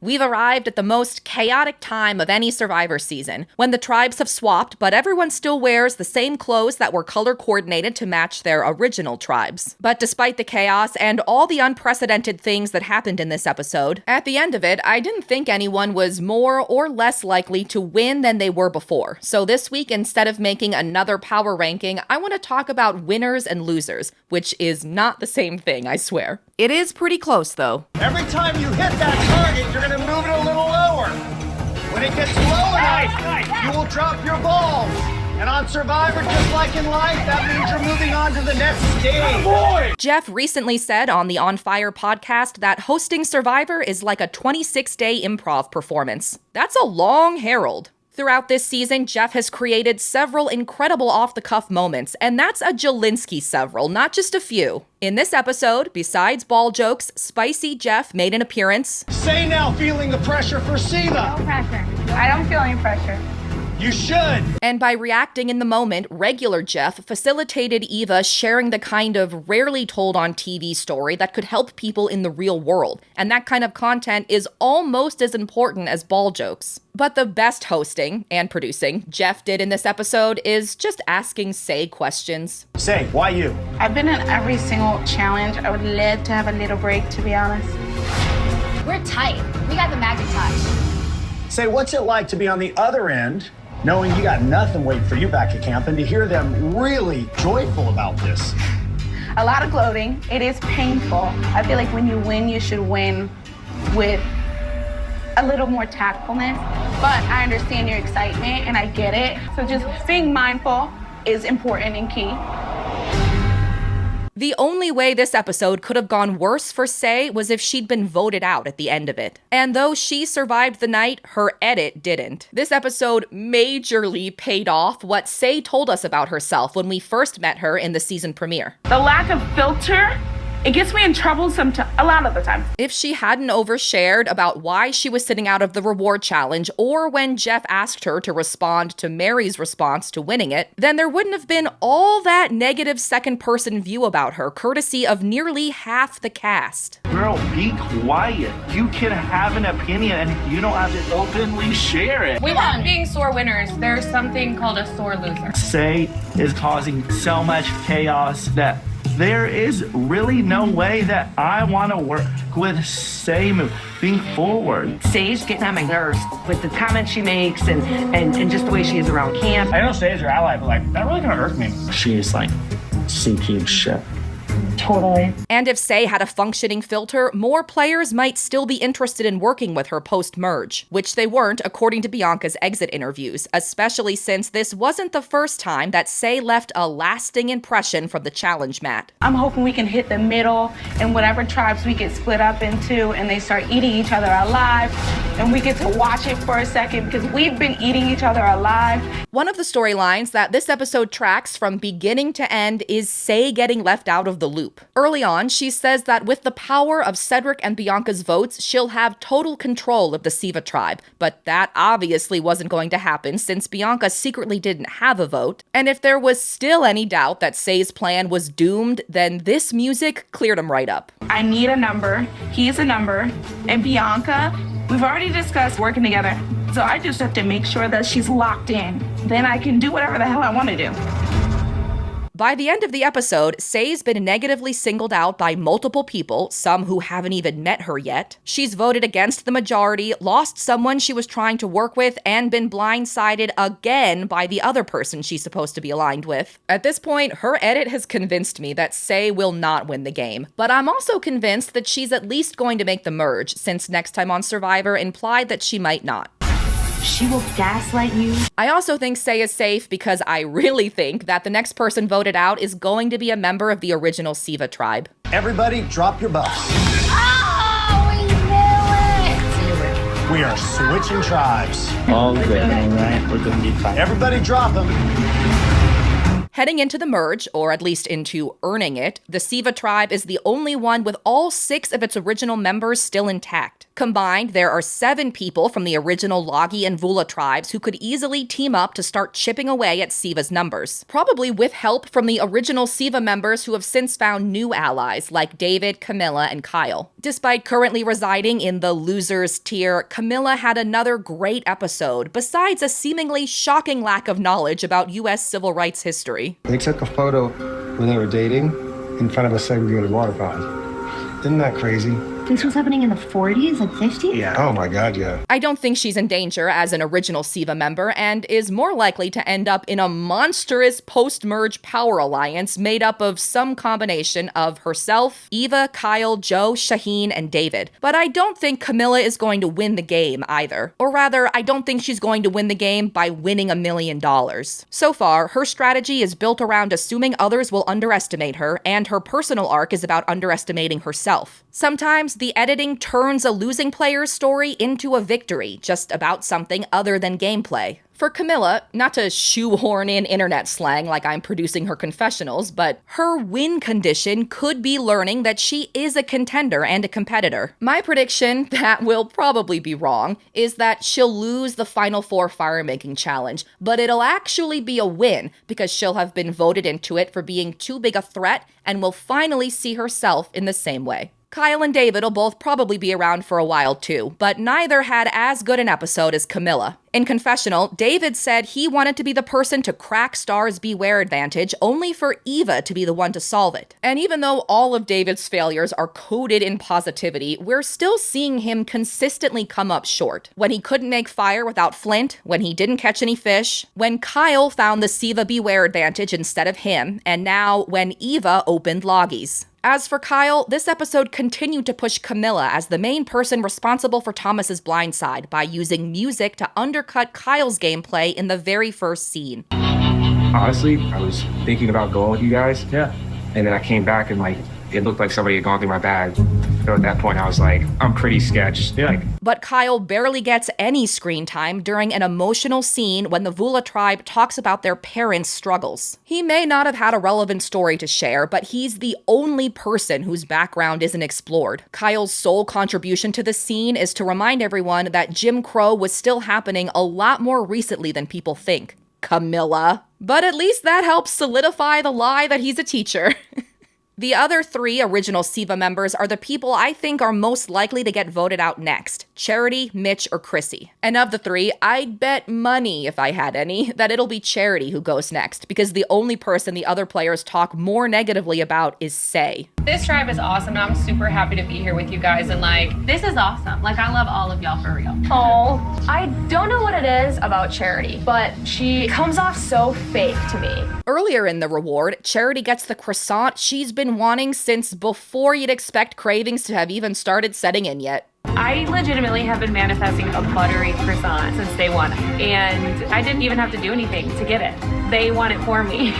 We've arrived at the most chaotic time of any Survivor season, when the tribes have swapped, but everyone still wears the same clothes that were color-coordinated to match their original tribes. But despite the chaos and all the unprecedented things that happened in this episode, at the end of it, I didn't think anyone was more or less likely to win than they were before. So this week, instead of making another power ranking, I want to talk about winners and losers, which is not the same thing, I swear. It is pretty close, though. Every time you hit that target, you're going to move it a little lower. When it gets low enough, you will drop your balls. And on Survivor, just like in life, that means you're moving on to the next stage. Jeff recently said on the On Fire podcast that hosting Survivor is like a 26-day improv performance. That's a long herald. Throughout this season, Jeff has created several incredible off-the-cuff moments, and that's a Jelinski several, not just a few. In this episode, besides ball jokes, Spicy Jeff made an appearance. Say now, feeling the pressure for Civa. No pressure. I don't feel any pressure. You should. And by reacting in the moment, regular Jeff facilitated Eva sharing the kind of rarely told on TV story that could help people in the real world. And that kind of content is almost as important as ball jokes. But the best hosting and producing Jeff did in this episode is just asking Say questions. Say, why you? I've been in every single challenge. I would love to have a little break, to be honest. We're tight. We got the magic touch. Say, what's it like to be on the other end, knowing you got nothing waiting for you back at camp, and to hear them really joyful about this? A lot of gloating. It is painful. I feel like when you win, you should win with a little more tactfulness. But I understand your excitement, and I get it. So just being mindful is important and key. The only way this episode could have gone worse for Say was if she'd been voted out at the end of it. And though she survived the night, her edit didn't. This episode majorly paid off what Say told us about herself when we first met her in the season premiere. The lack of filter, it gets me in trouble a lot of the time. If she hadn't overshared about why she was sitting out of the reward challenge, or when Jeff asked her to respond to Mary's response to winning it, then there wouldn't have been all that negative second-person view about her, courtesy of nearly half the cast. Girl, be quiet. You can have an opinion and you don't have to openly share it. We want being sore winners. There's something called a sore loser. Say is causing so much chaos that there is really no way that I want to work with Say moving forward. Say's getting on my nerves with the comments she makes and just the way she is around camp. I know Say is her ally, but that really kind of irks me. She is like sinking ship. Totally. And if Say had a functioning filter, more players might still be interested in working with her post-merge, which they weren't according to Bianca's exit interviews, especially since this wasn't the first time that Say left a lasting impression from the challenge mat. I'm hoping we can hit the middle and whatever tribes we get split up into and they start eating each other alive and we get to watch it for a second because we've been eating each other alive. One of the storylines that this episode tracks from beginning to end is Say getting left out of the loop. Early on, she says that with the power of Cedrek and Bianca's votes, she'll have total control of the Civa Tribe, but that obviously wasn't going to happen since Bianca secretly didn't have a vote. And if there was still any doubt that Say's plan was doomed, then this music cleared him right up. I need a number, he's a number, and Bianca, we've already discussed working together, so I just have to make sure that she's locked in. Then I can do whatever the hell I want to do. By the end of the episode, Say's been negatively singled out by multiple people, some who haven't even met her yet. She's voted against the majority, lost someone she was trying to work with, and been blindsided again by the other person she's supposed to be aligned with. At this point, her edit has convinced me that Say will not win the game, but I'm also convinced that she's at least going to make the merge, since Next Time on Survivor implied that she might not. She will gaslight you. I also think Say is safe because I really think that the next person voted out is going to be a member of the original Civa Tribe. Everybody drop your buffs. Oh, we knew it! We are switching tribes. All good, all right? We're gonna be fine. Everybody drop them. Heading into the merge, or at least into earning it, the Civa Tribe is the only one with all 6 of its original members still intact. Combined, there are 7 people from the original Logi and Vula tribes who could easily team up to start chipping away at Civa's numbers, probably with help from the original Civa members who have since found new allies like David, Camilla, and Kyle. Despite currently residing in the losers tier, Camilla had another great episode, besides a seemingly shocking lack of knowledge about US civil rights history. They took a photo when they were dating in front of a segregated water fountain. Isn't that crazy? This was happening in the 40s and 50s? Yeah. Oh my God, yeah. I don't think she's in danger as an original Civa member and is more likely to end up in a monstrous post-merge power alliance made up of some combination of herself, Eva, Kyle, Joe, Shaheen, and David. But I don't think Camilla is going to win the game either. Or rather, I don't think she's going to win the game by winning $1 million. So far, her strategy is built around assuming others will underestimate her, and her personal arc is about underestimating herself. Sometimes the editing turns a losing player's story into a victory, just about something other than gameplay. For Camilla, not to shoehorn in internet slang like I'm producing her confessionals, but her win condition could be learning that she is a contender and a competitor. My prediction, that will probably be wrong, is that she'll lose the Final 4 fire-making challenge, but it'll actually be a win because she'll have been voted into it for being too big a threat and will finally see herself in the same way. Kyle and David will both probably be around for a while too, but neither had as good an episode as Camilla. In Confessional, David said he wanted to be the person to crack Star's Beware advantage, only for Eva to be the one to solve it. And even though all of David's failures are coded in positivity, we're still seeing him consistently come up short. When he couldn't make fire without flint, when he didn't catch any fish, when Kyle found the Civa Beware advantage instead of him, and now when Eva opened Loggies. As for Kyle, this episode continued to push Camilla as the main person responsible for Thomas's blind side by using music to undercut Kyle's gameplay in the very first scene. Honestly, I was thinking about going with you guys. Yeah. And then I came back and it looked like somebody had gone through my bag. So at that point, I was like, I'm pretty sketched. Yeah. But Kyle barely gets any screen time during an emotional scene when the Vula tribe talks about their parents' struggles. He may not have had a relevant story to share, but he's the only person whose background isn't explored. Kyle's sole contribution to the scene is to remind everyone that Jim Crow was still happening a lot more recently than people think. Camilla. But at least that helps solidify the lie that he's a teacher. The other 3 original Civa members are the people I think are most likely to get voted out next: Charity, Mitch, or Chrissy. And of the 3, I'd bet money, if I had any, that it'll be Charity who goes next, because the only person the other players talk more negatively about is Say. This tribe is awesome, and I'm super happy to be here with you guys, and this is awesome. I love all of y'all for real. Oh, I don't know what it is about Charity, but she comes off so fake to me. Earlier in the reward, Charity gets the croissant she's been wanting since before you'd expect cravings to have even started setting in yet. I legitimately have been manifesting a buttery croissant since day one, and I didn't even have to do anything to get it. They want it for me.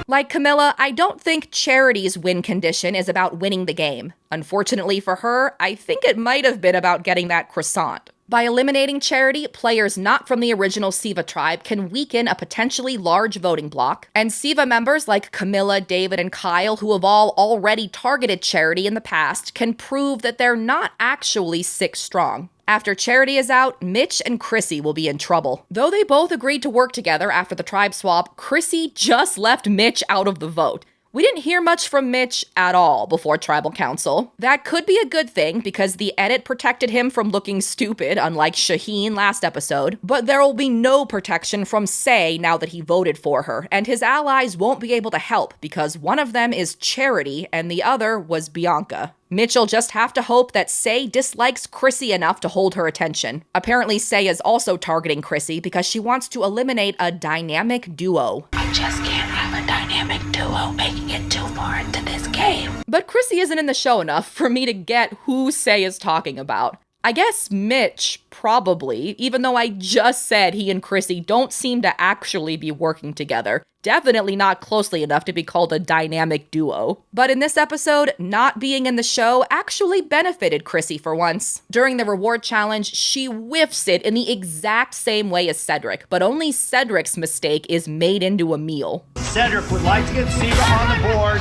Like Camilla, I don't think Charity's win condition is about winning the game. Unfortunately for her, I think it might have been about getting that croissant. By eliminating Charity, players not from the original Civa Tribe can weaken a potentially large voting block, and Civa members like Camilla, David, and Kyle, who have all already targeted Charity in the past, can prove that they're not actually 6 strong. After Charity is out, Mitch and Chrissy will be in trouble. Though they both agreed to work together after the tribe swap, Chrissy just left Mitch out of the vote. We didn't hear much from Mitch at all before Tribal Council. That could be a good thing because the edit protected him from looking stupid, unlike Shaheen last episode, but there will be no protection from Say now that he voted for her, and his allies won't be able to help because one of them is Charity and the other was Bianca. Mitch'll just have to hope that Say dislikes Chrissy enough to hold her attention. Apparently, Say is also targeting Chrissy because she wants to eliminate a dynamic duo. I just can't have a dynamic duo making it too far into this game. But Chrissy isn't in the show enough for me to get who Say is talking about. I guess Mitch, probably, even though I just said he and Chrissy don't seem to actually be working together. Definitely not closely enough to be called a dynamic duo. But in this episode, not being in the show actually benefited Chrissy for once. During the reward challenge, she whiffs it in the exact same way as Cedrek, but only Cedrek's mistake is made into a meal. Cedrek would like to get Civa on the board.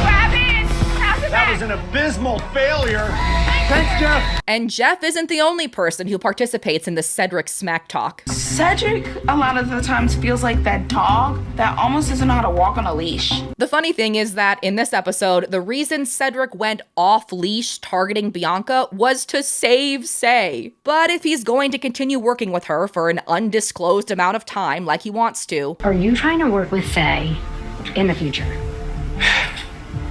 Grab it! That was an abysmal failure. Thanks, Jeff. And Jeff isn't the only person who participates in the Cedrek smack talk. Cedrek a lot of the times feels like that dog that almost doesn't know how to walk on a leash. The funny thing is that in this episode, the reason Cedrek went off-leash targeting Bianca was to save Say. But if he's going to continue working with her for an undisclosed amount of time like he wants to... Are you trying to work with Say in the future?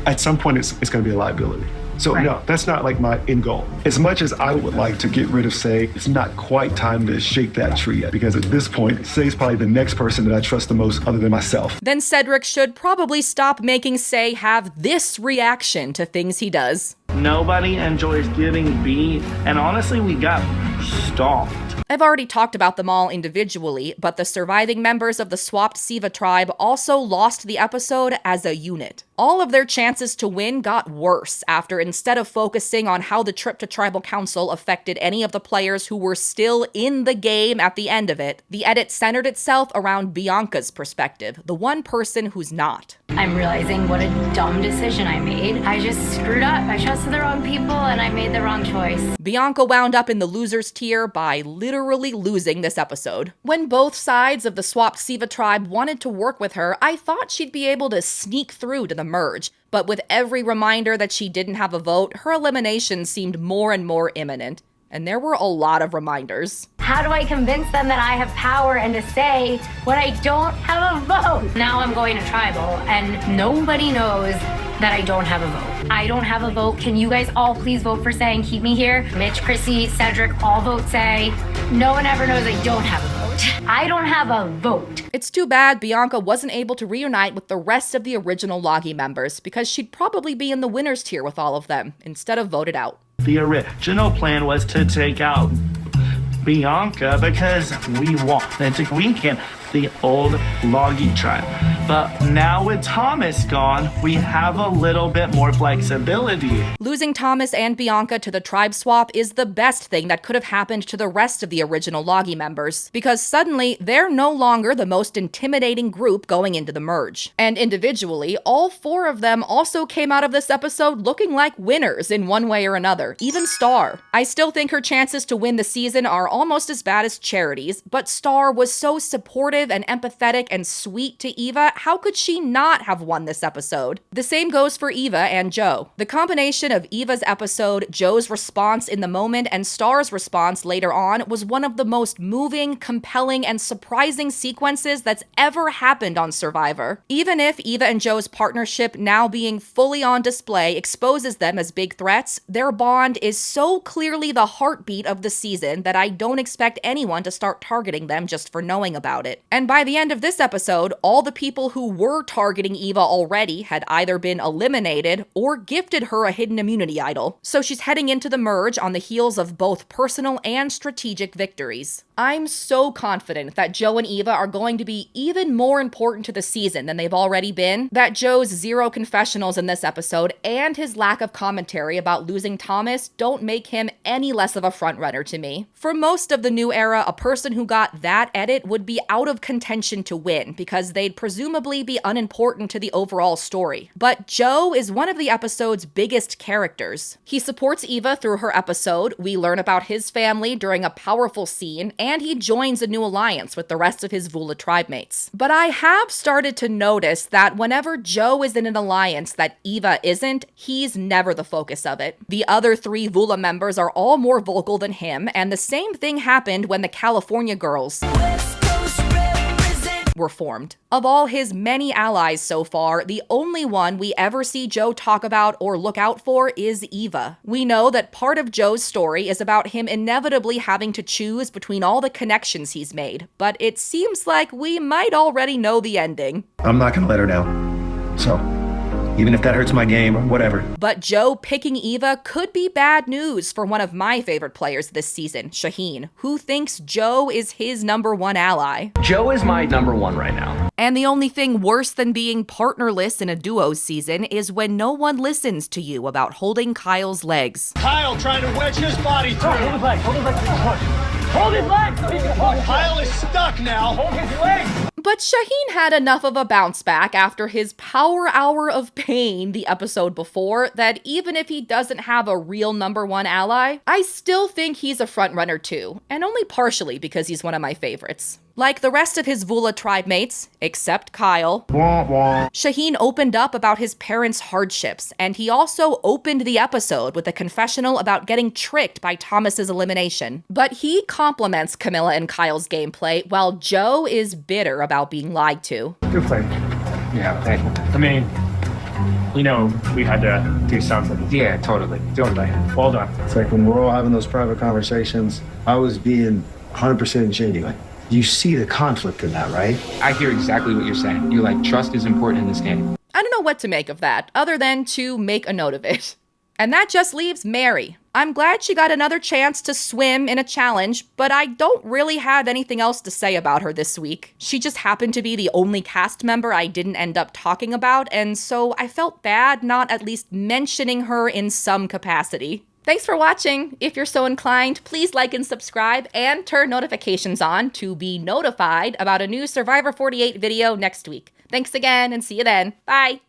At some point, it's going to be a liability. So no, that's not like my end goal. As much as I would like to get rid of Say, it's not quite time to shake that tree yet, because at this point, Say's probably the next person that I trust the most other than myself. Then Cedrek should probably stop making Say have this reaction to things he does. Nobody enjoys getting beat, and honestly, we got stomped. I've already talked about them all individually, but the surviving members of the swapped Civa Tribe also lost the episode as a unit. All of their chances to win got worse after, instead of focusing on how the trip to Tribal Council affected any of the players who were still in the game at the end of it, the edit centered itself around Bianca's perspective, the one person who's not. I'm realizing what a dumb decision I made. I just screwed up. I trusted the wrong people and I made the wrong choice. Bianca wound up in the losers tier by literally losing this episode. When both sides of the swapped Civa Tribe wanted to work with her, I thought she'd be able to sneak through to the merge. But with every reminder that she didn't have a vote, her elimination seemed more and more imminent. And there were a lot of reminders. How do I convince them that I have power and to say when I don't have a vote? Now I'm going to Tribal and nobody knows that I don't have a vote. I don't have a vote. Can you guys all please vote for Say and keep me here? Mitch, Chrissy, Cedrek, all vote Say. No one ever knows I don't have a vote. I don't have a vote. It's too bad Bianca wasn't able to reunite with the rest of the original Logi members, because she'd probably be in the winners tier with all of them, instead of voted out. The original plan was to take out Bianca because we wanted to weaken the old Logi tribe. But now with Thomas gone, we have a little bit more flexibility. Losing Thomas and Bianca to the tribe swap is the best thing that could have happened to the rest of the original Logi members, because suddenly they're no longer the most intimidating group going into the merge. And individually, all four of them also came out of this episode looking like winners in one way or another, even Star. I still think her chances to win the season are almost as bad as Charity's, but Star was so supportive and empathetic and sweet to Eva. How could she not have won this episode? The same goes for Eva and Joe. The combination of Eva's episode, Joe's response in the moment, and Star's response later on was one of the most moving, compelling, and surprising sequences that's ever happened on Survivor. Even if Eva and Joe's partnership now being fully on display exposes them as big threats, their bond is so clearly the heartbeat of the season that I don't expect anyone to start targeting them just for knowing about it. And by the end of this episode, all the people who were targeting Eva already had either been eliminated or gifted her a hidden immunity idol. So she's heading into the merge on the heels of both personal and strategic victories. I'm so confident that Joe and Eva are going to be even more important to the season than they've already been, that Joe's zero confessionals in this episode and his lack of commentary about losing Thomas don't make him any less of a frontrunner to me. For most of the new era, a person who got that edit would be out of contention to win because they'd presumably be unimportant to the overall story. But Joe is one of the episode's biggest characters. He supports Eva through her episode, we learn about his family during a powerful scene, and he joins a new alliance with the rest of his Vula tribe mates. But I have started to notice that whenever Joe is in an alliance that Eva isn't, he's never the focus of it. The other three Vula members are all more vocal than him, and the same thing happened when the California girls were formed. Of all his many allies so far, the only one we ever see Joe talk about or look out for is Eva. We know that part of Joe's story is about him inevitably having to choose between all the connections he's made, but it seems like we might already know the ending. I'm not gonna let her down. So, even if that hurts my game or whatever. But Joe picking Eva could be bad news for one of my favorite players this season, Shaheen, who thinks Joe is his #1 ally. Joe is my #1 right now. And the only thing worse than being partnerless in a duo season is when no one listens to you about holding Kyle's legs. Kyle trying to wedge his body through. Hold his leg, hold his leg. Hold his leg! Kyle is stuck now. Hold his leg! But Shaheen had enough of a bounce back after his power hour of pain the episode before that even if he doesn't have a real #1 ally, I still think he's a frontrunner too, and only partially because he's one of my favorites. Like the rest of his Vula tribe mates, except Kyle, Shaheen opened up about his parents' hardships, and he also opened the episode with a confessional about getting tricked by Thomas's elimination. But he compliments Camilla and Kyle's gameplay, while Joe is bitter about being lied to. Good play. Yeah, thank you. I mean, we know we had to do something. Yeah, totally. Well done. It's like when we're all having those private conversations, I was being 100% genuine. You see the conflict in that, right? I hear exactly what you're saying. You're like, trust is important in this game. I don't know what to make of that, other than to make a note of it. And that just leaves Mary. I'm glad she got another chance to swim in a challenge, but I don't really have anything else to say about her this week. She just happened to be the only cast member I didn't end up talking about, and so I felt bad not at least mentioning her in some capacity. Thanks for watching. If you're so inclined, please like and subscribe and turn notifications on to be notified about a new Survivor 48 video next week. Thanks again and see you then. Bye.